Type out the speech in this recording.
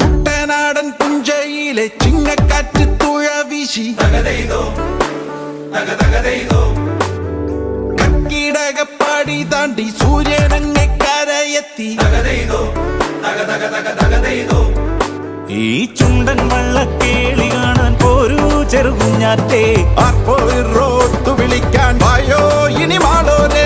കുട്ടനാടൻ പുഞ്ചയിലെ ചിങ്ങക്കാറ്റ് തുഴ വീശി കർക്കിടകപ്പാടി താണ്ടി സൂര്യനങ്ങെ കരയെത്തി. ഈ ചുണ്ടൻ വള്ളക്കേളി കാണാൻ പോരൂ ചെറുകുഞ്ഞാറ്റേ, ആർപ്പോയി റോത്തു വിളിക്കാൻ വായോ ഇനി മാളോരേ.